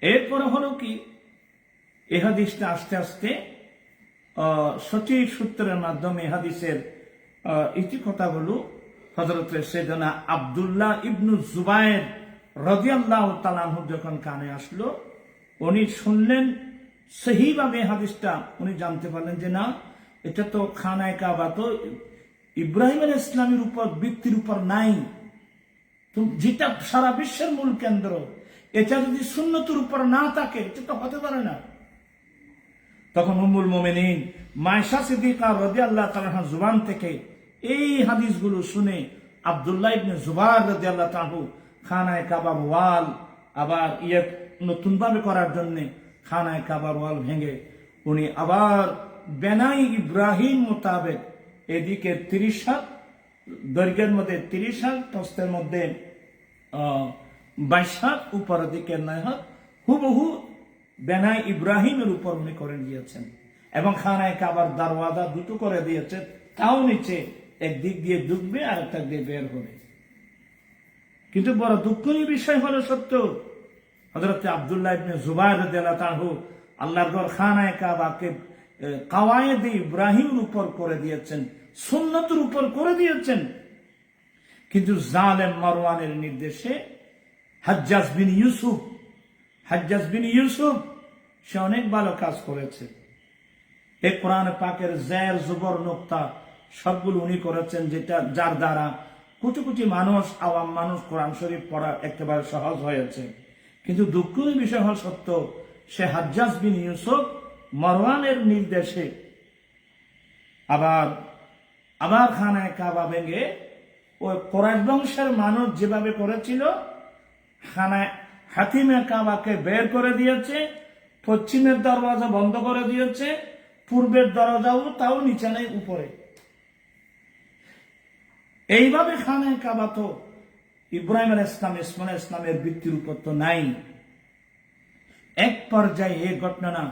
এরপরে হলো কি, এ হাদিসটা আস্তে আস্তে সঠিক সূত্রের মাধ্যমে হাদিসের ইতি কথাগুলো হযরত সাইয়েদনা আব্দুল্লাহ ইবনু জুবায়ের রাদিয়াল্লাহু তাআলা আনহু যখন কানে আসলো, উনি শুনলেন সহিভাবে হাদিসটা, উনি জানতে পারলেন যে না, এটা তো খানায় কাবা তো ইব্রাহিম আলাইহিস সালামের উপর ভিত্তির উপর নাই, যেটা সারা বিশ্বের মূল কেন্দ্র, এটা যদি সুন্নতের উপর না থাকে এটা তো হতে পারে না। তখন উম্মুল মুমিনিন মায়েশা সিদ্দিকা রাদিয়াল্লাহু তাআলা জুবান থেকে এই হাদিসগুলো শুনে আব্দুল্লাহ ইবনে জুবায়ের রাদিয়াল্লাহু তাআলা খানায় কাবার ওয়াল আবার নতুন ভাবে করার জন্য খানায় কাবার ওয়াল ভেঙে উনি আবার বেনাই ইব্রাহিম মোতাবেক এদিকে 30 হাত দৈর্ঘ্যের মধ্যে 30 হাত, প্রস্থের মধ্যে 22 হাত, উপরের দিকে 9 হাত, হুবহু বেনাই ইব্রাহিমের উপর উনি করে দিয়েছেন। এবং খানায় কাবার দরওয়াজা দুটো করে দিয়েছেন, তাও নিচে একদিক দিয়ে ঢুকবে আর একটা দিয়ে বের হবে। কিন্তু বড় দুঃখনীয় বিষয় হলো সত্য, হযরত আব্দুল্লাহ ইবনে জুবায়ের রাদিয়াল্লাহু তাআলা আল্লাহর ঘর খানায় কাবাকে কাওয়ায়েদ ইব্রাহিমের উপর করে দিয়েছেন, সুন্নতের উপর করে দিয়েছেন। কিন্তু জালেম মারওয়ানের নির্দেশে হাজ্জাজ বিন ইউসুফ সে অনেক ভালো কাজ করেছে। এই কোরআন পাকের জের জবর নোক্তা সবগুলো উনি করেছেন, যেটা যার দ্বারা কোটি কোটি মানুষ, আওয়াম মানুষ কোরআন শরীফ পড়া একেবারে সহজ হয়েছে। কিন্তু দুঃখের বিষয় হল সত্য, সে হাজ্জাজ বিন ইউসুফ মারওয়ানের নির্দেশে আবার খানায় কাবা ভেঙে ওই কুরাইশ বংশের মানুষ যেভাবে করেছিল, খানায় হাতিমে কাবাকে বের করে দিয়েছে, পশ্চিমের দরজা বন্ধ করে দিয়েছে, পূর্বের দরজাও তাও নিচে নেই উপরে। এইভাবে খানায় কাবা তো ইব্রাহিম আলাইহিস সালাম ইসমাঈল আলাইহিস সালামের ভিত্তির উপর তো নাই। এক পর্যায়ে এই ঘটনা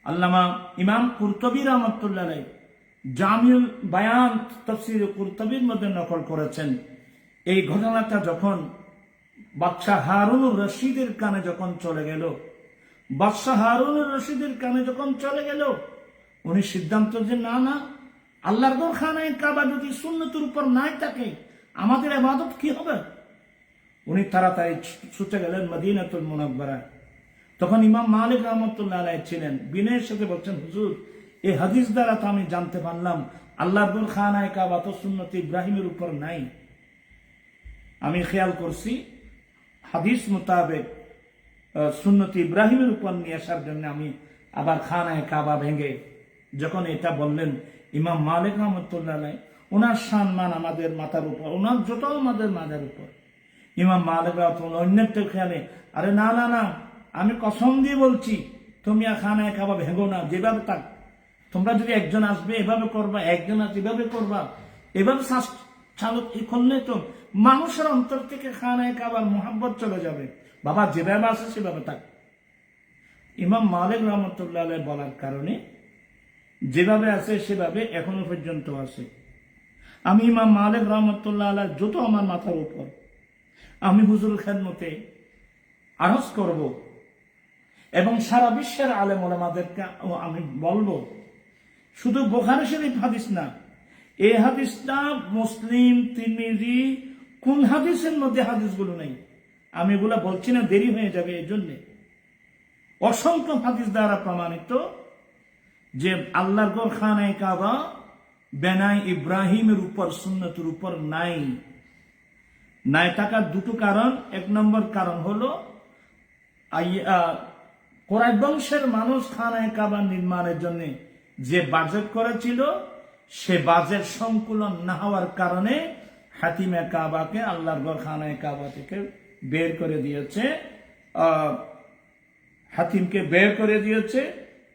আল্লামা ইমাম কুরতুবী রাহমাতুল্লাহ আলাইহি জামিউল বায়ান তাফসীর কুরতুবীর মধ্যে নকল করেছেন। এই ঘটনাটা যখন বাদশাহ হারুনুর রশিদের কানে যখন চলে গেল, উনি সিদ্ধান্ত যে না, আল্লাহর ঘর খানায় কাবা যদি সুন্নতের উপর নাই থাকে আমাদের ইবাদত কি হবে? উনি তাড়াতাড়ি ছুটে গেলেন মদিনাতুল মুনাওয়ারায়। তখন ইমাম মালিক রাহমাতুল্লাহ আলাইহি ছিলেন, বিনয়ের সাথে বলছেন, হুজুর, এই হাদিস দ্বারা তো আমি জানতে পারলাম আল্লাহর ঘর খানায় কাবা তো সুন্নত ইব্রাহিমের উপর নাই। আমি খেয়াল করছি হাদিস মোতাবেক সুন্নত ইব্রাহিমের উপর নিয়ে আসার জন্য আমি আবার খানায় কাবা ভেঙে যখন এটা বললেন, ইমাম মালিক রাহমাতুল্লাহ আলাইহি ওনার সম্মান আমাদের মাথার উপর, ওনার যত আমাদের মাথার উপর। ইমাম মালিক রাহমাতুল্লাহ অন্যত্র খেয়ালে, আরে না, আমি কসম দিয়ে বলছি তুমি আর খানায় কাবা ভেঙো না, যেভাবে থাক। তোমরা যদি একজন আসবে এভাবে করবা, একজন আসবে এভাবে করবা, এভাবে চালক করলে তো মানুষের অন্তর থেকে খানায় কাবার মোহাব্বত চলে যাবে। বাবা যেভাবে আছে সেভাবে থাক। ইমাম মালিক রাহমাতুল্লাহ আলাইহি বলার কারণে যেভাবে আছে সেভাবে এখনো পর্যন্ত আছে। আমি ইমাম মালিক রাহমাতুল্লাহ আলাইহি যত আমার মাথার উপর, আমি হুজুরের খেদমতে আরজ করব এবং সারা বিশ্বের আলেম ওলামাদেরকে আমি বলবো, শুধু বুখারী শরীফ হাদিস না, এই হাদিসটা মুসলিম, তিরমিজি, কোন হাদিসের মধ্যে হাদিসগুলো নেই। আমি এগুলা বলছি না, দেরি হয়ে যাবে। এই জন্যে অসংখ্য হাদিস দ্বারা প্রমাণিত যে আল্লাহর ঘর খানায়ে কাবা বেনাই ইব্রাহিমের উপর, সুন্নতের উপর নাই থাকার দুটো কারণ। এক নম্বর কারণ হলো কুরাইশ বংশের মানুষ খানায়ে কাবা নির্মাণের জন্য যে বাজেট করেছিল, সে বাজেট সংকুলন না হওয়ার কারণে হাতিমে কাবাকে আল্লাহর ঘর খানায়ে কাবা থেকে বের করে দিয়েছে। হাতিমকে বের করে দিয়েছে,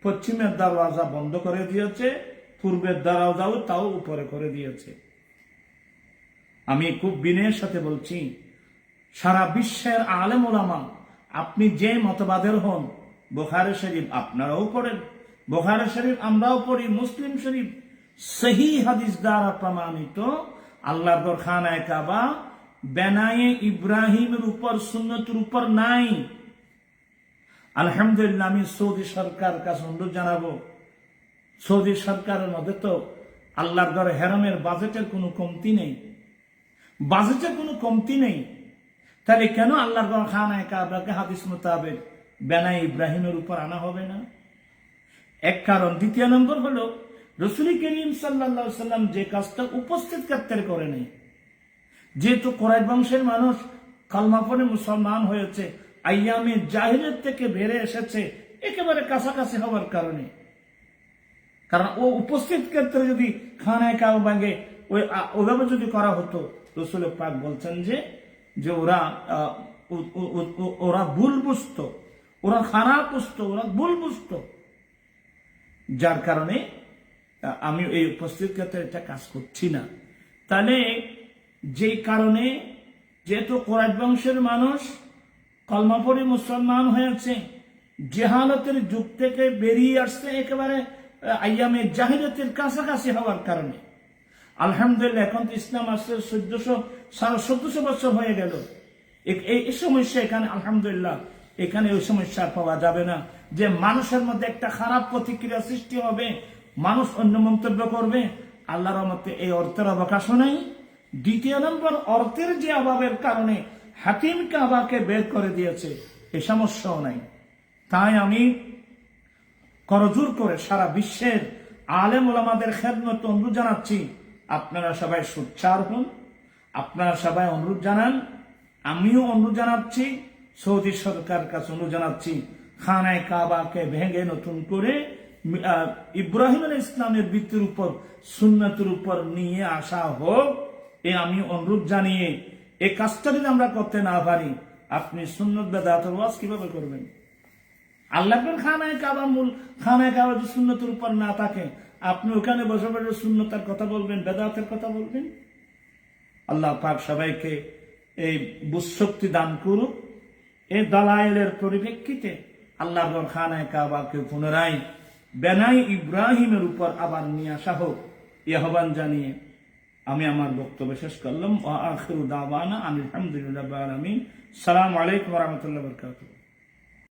পশ্চিমের দরওয়াজা বন্ধ করে দিয়েছে, পূর্বের দরওয়াজাও তাও উপরে করে দিয়েছে। আমি খুব বিনয়ের সাথে বলছি, সারা বিশ্বের আলেম ওলামা, আপনি যে মতবাদের হন, বুখারী শরীফ আপনারাও পড়েন, বুখারী শরীফ আমরাও পড়ি, মুসলিম শরীফ সহি হাদিস দ্বারা প্রমাণিত আল্লাহর ঘর খানায়ে কাবা বেনায়ে ইব্রাহিমের উপর, সুন্নতের উপর নাই। আলহামদুলিল্লাহ, আমি সৌদি সরকার কাছে অনুরোধ জানাবো, সৌদি সরকারের মধ্যে তো আল্লাহর ঘর হেরামের বাজেটের কোনো কমতি নেই, বাজেটের কোনো কমতি নেই। তাহলে কেন আল্লাহর ঘর খানায়ে কাবাকে হাদিস মোতাবেক বেনায়ে ইব্রাহিমের উপর আনা হবে না? এক কারণ। দ্বিতীয় নম্বর হলো, রাসূল করিম সাল্লাল্লাহু আলাইহি সাল্লাম যে কাজটা উপস্থিত করতে করে নাই, যেহেতু কুরাইশ বংশের মানুষ কালমা পড়ে মুসলমান হয়েছে, আইয়ামে জাহিলিয়ত থেকে বেড়ে এসেছে একেবারে কাছাকাছি হওয়ার কারণে, কারণ ও উপস্থিত ক্ষেত্রে যদি খানায়ে কাবা ভাঙে ওভাবে যদি করা হতো, রাসূল পাক বলছেন যে ওরা ভুল বুঝতো, ওরা খারাপ বুঝতো, ওরা ভুল বুঝতো, যার কারণে আমি এই উপস্থিত ক্ষেত্রে এটা কাজ করছি না। তাহলে যেই কারণে, যেহেতু কুরাইশ বংশের মানুষ কলমা পড়ে মুসলমান হয়েছে, জেহালতের যুগ থেকে বেরিয়ে আসছে একেবারে আইয়ামে জাহিলিয়তের কাছাকাছি হওয়ার কারণে, আলহামদুলিল্লাহ এখন তো ইসলাম আসছে 1400 বছর হয়ে গেল। এই সমস্যা এখানে আলহামদুলিল্লাহ এখানে ওই সমস্যা পাওয়া যাবে না যে মানুষের মধ্যে একটা খারাপ প্রতিক্রিয়া সৃষ্টি হবে, মানুষ অন্য মন্তব্য করবে। আল্লাহর রহমতে এই অর্থের অবকাশও নাই। দ্বিতীয় নম্বর, অর্থের যে অভাবের কারণে হাতিম কাবাকে বের করে দিয়েছে, এই সমস্যাও নাই। তাই আমি করজোর করে সারা বিশ্বের আলেম ওলামাদের খেদমতে অনুরোধ জানাচ্ছি, আপনারা সবাই সোচ্চার হন, আপনারা সবাই অনুরোধ জানান, আমিও অনুরোধ জানাচ্ছি, সৌদি সরকার কাছে অনুরোধ জানাচ্ছি, খানায়ে কাবাকে ভেঙে নতুন করে ইব্রাহিম আলাইহিস ইসলামের ভিত্তির উপর, সুন্নতের উপর নিয়ে আসা হোক। আমি অনুরোধ জানিয়ে এই কাজটা যদি আমরা করতে না পারি, আপনি সুন্নত বেদাতের ওয়াজ কিভাবে করবেন? আল্লাহর খানায়ে কাবা, মূল খানায়ে কাবা যদি সুন্নতের উপর না থাকে, আপনি ওখানে বসে বসে সুন্নতের কথা বলবেন, বেদাতের কথা বলবেন? আল্লাহ পাক সবাইকে এই বুঝশক্তি দান করুক। এই দালাইলের পরিপ্রেক্ষিতে আল্লাহর খানায়ে কাবাকে পুনরায় বেনায়ে ইব্রাহিমের উপর আবার নিয়ে আসা হোক, এই আহ্বান জানিয়ে আমি আমার বক্তব্য শেষ করলাম। ওয়া আখিরু দাওয়ানা আলহামদুলিল্লাহি রাব্বিল আলামিন। আসসালামু আলাইকুম ওয়া রাহমাতুল্লাহি ওয়া বারাকাতুহু।